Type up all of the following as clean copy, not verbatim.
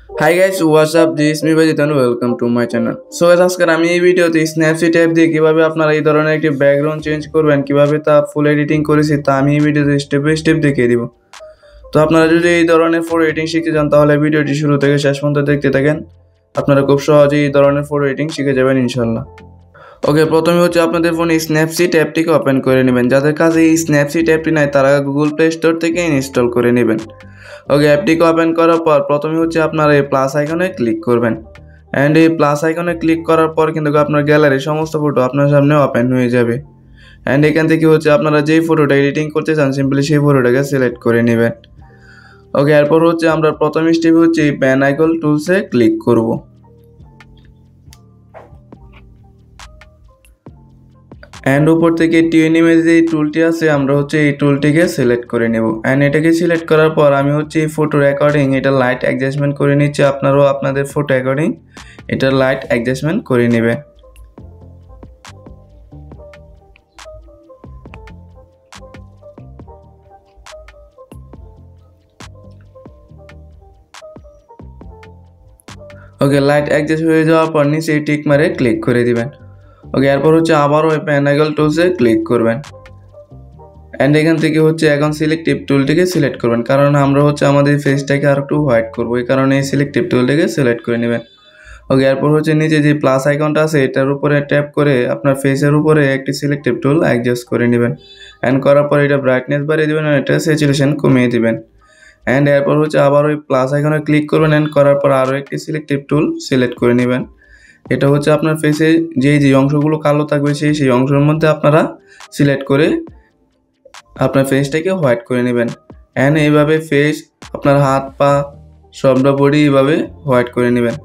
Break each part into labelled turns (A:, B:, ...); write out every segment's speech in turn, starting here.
A: Hi guys, what's up? This is me Vajit and welcome to my channel. So guys, আজকে আমি এই ভিডিওতে স্ন্যাপসিট app দিয়ে কিভাবে আপনারা এই ধরনের একটি ব্যাকগ্রাউন্ড চেঞ্জ করবেন, কিভাবে তা ফুল এডিটিং করেছি তা আমি এই ভিডিওতে স্টেপ বাই স্টেপ দেখিয়ে দিব। তো আপনারা যদি এই ধরনের ফটো এডিটিং শিখতে চান তাহলে ভিডিওটি শুরু থেকে শেষ পর্যন্ত দেখতে থাকেন। আপনারা খুব সহজেই এই ধরনের ফটো এডিটিং শিখে যাবেন ইনশাআল্লাহ। ওকে, প্রথমে হচ্ছে আপনাদের ফোনে স্ন্যাপসিট অ্যাপটিকে ওপেন করে নেবেন। যাদের কাছে এই স্ন্যাপসিট অ্যাপটি নাই তারা গুগল প্লে স্টোর থেকে ইনস্টল করে নেবেন। ওকে, অ্যাপটিকে ওপেন করার পর প্রথমে হচ্ছে আপনারা এই প্লাস আইকনে ক্লিক করবেন। অ্যান্ড এই প্লাস আইকনে ক্লিক করার পর কিন্তু আপনার গ্যালারির সমস্ত ফটো আপনার সামনে ওপেন হয়ে যাবে। অ্যান্ড এখান থেকে হচ্ছে আপনারা যেই ফটোটা এডিটিং করতে চান সিম্পলি সেই ফটোটাকে সিলেক্ট করে নেবেন। ওকে, এরপর হচ্ছে আমরা প্রথম স্টেপ হচ্ছে এই প্যান আইকন টুলসে ক্লিক করব। অ্যান্ড উপর থেকে টিউন ইমেজ যে টুলটি আছে আমরা হচ্ছে এই টুলটিকে সিলেক্ট করে নেব। অ্যান্ড এটাকে সিলেক্ট করার পর আমি হচ্ছে এই ফটোর অ্যাকর্ডিং এটা লাইট অ্যাডজাস্টমেন্ট করে নিচ্ছি। আপনারাও আপনাদের ফটো অ্যাকর্ডিং এটা লাইট অ্যাডজাস্টমেন্ট করে নেবেন। ওকে, লাইট অ্যাডজাস্ট হয়ে যাওয়ার পর নিচে এই টিক মারে ক্লিক করে দিবেন। ওকে, এরপর হচ্ছে আবারও ওই প্যান আইকন টুলসে ক্লিক করবেন। অ্যান্ড এখান থেকে হচ্ছে এখন সিলেক্টিভ টুলটিকে সিলেক্ট করবেন, কারণ আমরা হচ্ছে আমাদের ফেসটাকে আর একটু হোয়াইট করবো, এই কারণে এই সিলেক্টিভ টুলটিকে সিলেক্ট করে নেবেন। ওকে, এরপর হচ্ছে নিচে যে প্লাস আইকনটা আছে এটার উপরে ট্যাপ করে আপনার ফেসের উপরে একটি সিলেক্টিভ টুল অ্যাডজাস্ট করে নেবেন। অ্যান্ড করার পর এটা ব্রাইটনেস বাড়িয়ে দেবেন আর এটা স্যাচুরেশন কমিয়ে দিবেন। অ্যান্ড এরপর হচ্ছে আবার ওই প্লাস আইকনে ক্লিক করবেন। অ্যান্ড করার পর আরও একটি সিলেক্টিভ টুল সিলেক্ট করে নেবেন। এটা হচ্ছে আপনার ফেসে যে অংশগুলো কালো থাকবে সেই অংশের মধ্যে আপনারা সিলেক্ট করে আপনার ফেসটাকে হোয়াইট করে নেবেন। অ্যান্ড এইভাবে ফেস, আপনার হাত পা সবটা বডি এইভাবে হোয়াইট করে নেবেন।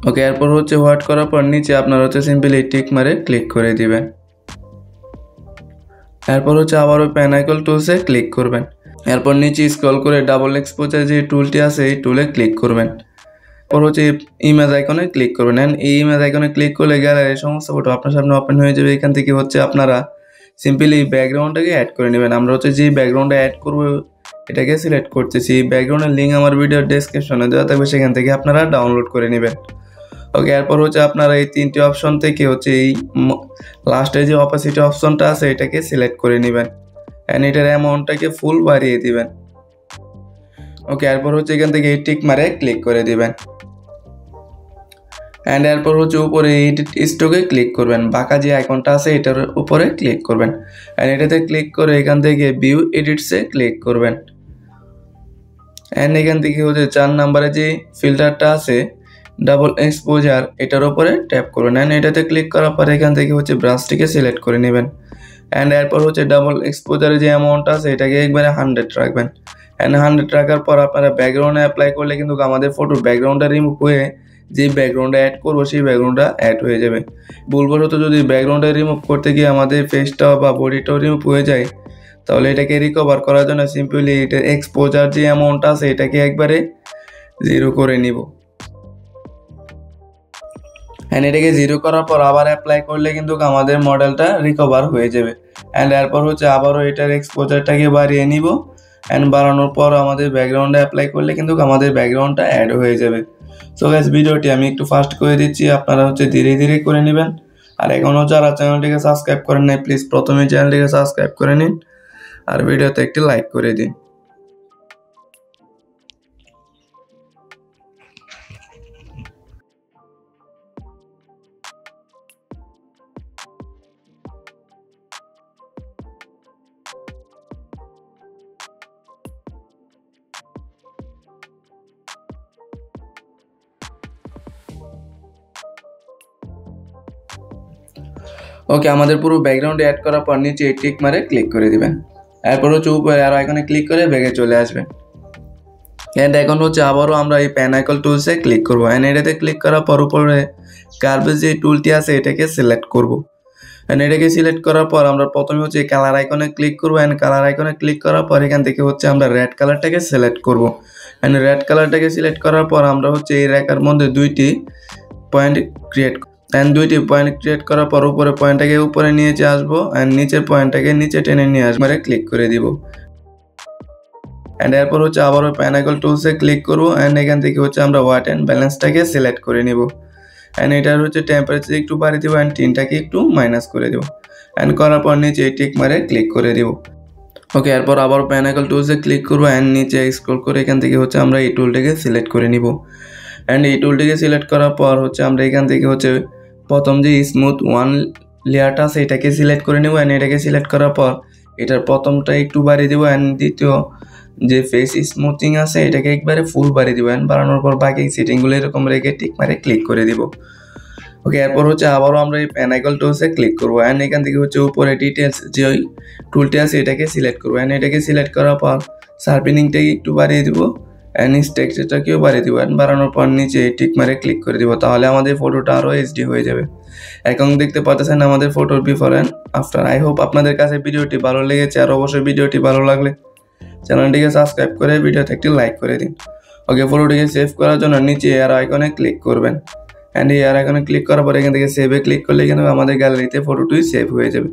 A: ওকে, এরপর হচ্ছে হোয়াইট করার পর নিচে আপনার হচ্ছে সিম্পলি টিক মারে ক্লিক করে দিবেন। এরপর হচ্ছে আবার ওই প্যান আইকন টুলসে ক্লিক করবেন। এরপর নিচে স্ক্রল করে ডাবল এক্সপোজার যে টুলটি আছে এই টুলে ক্লিক করবেন। এরপর হচ্ছে ইমেজ আইকনে ক্লিক করবেন। অ্যান্ড এই ইমেজ আইকনে ক্লিক করলে গ্যালারির সমস্ত ফটো আপনার সামনে ওপেন হয়ে যাবে। এখান থেকে হচ্ছে আপনারা সিম্পলি ব্যাকগ্রাউন্ডটাকে অ্যাড করে নেবেন। আমরা হচ্ছে যে ব্যাকগ্রাউন্ডে অ্যাড করবো এটাকে সিলেক্ট করতেছি। ব্যাকগ্রাউন্ডের লিঙ্ক আমার ভিডিওর ডেসক্রিপশনে দেওয়া থাকবে, সেখান থেকে আপনারা ডাউনলোড করে নেবেন। ওকে, এরপর হচ্ছে আপনারা এই তিনটি অপশন থেকে হচ্ছে এই লাস্টে যে অপাসিটি অপশনটা আছে এটাকে সিলেক্ট করে নেবেন। অ্যান্ড এটার অ্যামাউন্টটাকে ফুল বাড়িয়ে দিবেন। ওকে, এরপর হচ্ছে এখান থেকে এই টিক মারে ক্লিক করে দিবেন। অ্যান্ড এরপর হচ্ছে উপরে এডিট স্টকে ক্লিক করবেন। বাঁকা যে আইকনটা আছে এটার উপরে ক্লিক করবেন। অ্যান্ড এটাতে ক্লিক করে এখান থেকে ভিউ এডিটসে ক্লিক করবেন। অ্যান্ড এখান থেকে হচ্ছে 4 নম্বরে যে ফিল্টারটা আছে ডাবল এক্সপোজার এটার উপরে ট্যাপ করবেন। অ্যান্ড এটাতে ক্লিক করার পর এখান থেকে হচ্ছে ব্রাশটিকে সিলেক্ট করে নেবেন। অ্যান্ড এরপর হচ্ছে ডাবল এক্সপোজারের যে অ্যামাউন্ট আছে এটাকে একবারে 100 রাখবেন। অ্যান্ড 100 রাখার পর আপনারা ব্যাকগ্রাউন্ডে অ্যাপ্লাই করলে কিন্তু আমাদের ফটোর ব্যাকগ্রাউন্ডটা রিমুভ হয়ে যে ব্যাকগ্রাউন্ডে অ্যাড করবো সেই ব্যাকগ্রাউন্ডটা অ্যাড হয়ে যাবে। ভুলবশত যদি ব্যাকগ্রাউন্ডে রিমুভ করতে গিয়ে আমাদের ফেসটাও বা বডিটাও রিমুভ হয়ে যায় তাহলে এটাকে রিকভার করার জন্য সিম্পলি এটা এক্সপোজার যে অ্যামাউন্টটা আছে এটাকে একবারে 0 করে নিব। অ্যান্ড এটাকে 0 করার পর আবার অ্যাপ্লাই করলে কিন্তু আমাদের মডেলটা রিকভার হয়ে যাবে। অ্যান্ড এরপর হচ্ছে আবারও এটার এক্সপোজারটাকে বাড়িয়ে নিব। অ্যান্ড বাড়ানোর পর আমাদের ব্যাকগ্রাউন্ডে অ্যাপ্লাই করলে কিন্তু আমাদের ব্যাকগ্রাউন্ডটা অ্যাড হয়ে যাবে। সো গাইস, ভিডিওটি আমি একটু ফাস্ট করে দিচ্ছি, আপনারা হচ্ছে ধীরে ধীরে করে নেবেন। আর এখনও যারা চ্যানেলটিকে সাবস্ক্রাইব করেন নাই প্লিজ প্রথমে চ্যানেলটিকে সাবস্ক্রাইব করে নিন আর ভিডিওতে একটি লাইক করে দিন। ওকে, আমাদের পুরো ব্যাকগ্রাউন্ডে অ্যাড করার পর নিচে টিক মারে ক্লিক করে দিবেন। এরপর হচ্ছে উপরে আর আইকনে ক্লিক করে ব্যাগে চলে আসবেন। অ্যান্ড এখন হচ্ছে আবারও আমরা এই প্যান আইকন টুলসে ক্লিক করবো। অ্যান্ড এটাতে ক্লিক করার পর উপরে কার্ভের যে টুলটি আছে এটাকে সিলেক্ট করবো। অ্যান্ড এটাকে সিলেক্ট করার পর আমরা প্রথমে হচ্ছে কালার আইকনে ক্লিক করবো। অ্যান্ড কালার আইকনে ক্লিক করার পর এখান থেকে হচ্ছে আমরা রেড কালারটাকে সিলেক্ট করবো। অ্যান্ড রেড কালারটাকে সিলেক্ট করার পর আমরা হচ্ছে এই রেখার মধ্যে দুইটি পয়েন্ট ক্রিয়েট করার পর উপরে পয়েন্টটাকে উপরে নিয়ে আসবো। অ্যান্ড নিচের পয়েন্টটাকে নিচে টেনে নিয়ে আসবো, ক্লিক করে দিব। অ্যান্ড এরপর হচ্ছে আবারও প্যানাকল টুলসে ক্লিক করবো অ্যান্ড এখান থেকে হচ্ছে আমরা ওয়াট অ্যান্ড ব্যালেন্সটাকে সিলেক্ট করে নিব অ্যান্ড এটার হচ্ছে টেম্পারেচার একটু বাড়িয়ে দেবো অ্যান্ড টিনটাকে একটু মাইনাস করে দেবো অ্যান্ড করার পর নিচে টিক মারে ক্লিক করে দেবো। ওকে, এরপর আবার প্যানাকল টুলসে ক্লিক করবো অ্যান্ড নিচে স্ক্রল করে এখান থেকে হচ্ছে আমরা এই টুলটাকে সিলেক্ট করে নিব অ্যান্ড এই টুলটিকে সিলেক্ট করার পর হচ্ছে আমরা এখান থেকে হচ্ছে প্রথম যে স্মুথ ওয়ান লেয়ারটা আছে এটাকে সিলেক্ট করে নেব অ্যান্ড এটাকে সিলেক্ট করার পর এটার প্রথমটা একটু বাড়িয়ে দেবো অ্যান্ড দ্বিতীয় যে ফেস স্মুথিং আছে এটাকে একবারে ফুল বাড়িয়ে দেবো অ্যান্ড বাড়ানোর পর বাকি সেটিংগুলো এরকম রেখে টিক মারে ক্লিক করে দিব। ওকে, এরপর হচ্ছে আবারও আমরা এই প্যানাকল টুলসে ক্লিক করবো অ্যান্ড এখান থেকে হচ্ছে উপরে ডিটেলস যে ওই টুলটি আছে এটাকে সিলেক্ট করবো অ্যান্ড এটাকে সিলেক্ট করার পর শার্পেনিংটাকে একটু বাড়িয়ে দিব অ্যান্ড টেক্সচারটাকেও বাড়িয়ে দিব অ্যান্ড বাড়ানোর পর নিচে টিক মারে ক্লিক করে দিব, তাহলে আমাদের ফটোটা আরও এইচডি হয়ে যাবে। এখন দেখতে পাচ্ছেন আমাদের ফটোর before and after. I hope আপনাদের কাছে ভিডিওটি ভালো লেগেছে, আর অবশ্যই ভিডিওটি ভালো লাগলে চ্যানেলটিকে সাবস্ক্রাইব করে ভিডিওতে একটি লাইক করে দিন। ওকে, ফটোটিকে সেভ করার জন্য নিচে এয়ার আইকনে ক্লিক করবেন অ্যান্ড এয়ার আইকনে ক্লিক করার পর এখান থেকে সেভে ক্লিক করলে এখানে আমাদের গ্যালারিতে ফটোটি সেভ হয়ে যাবে।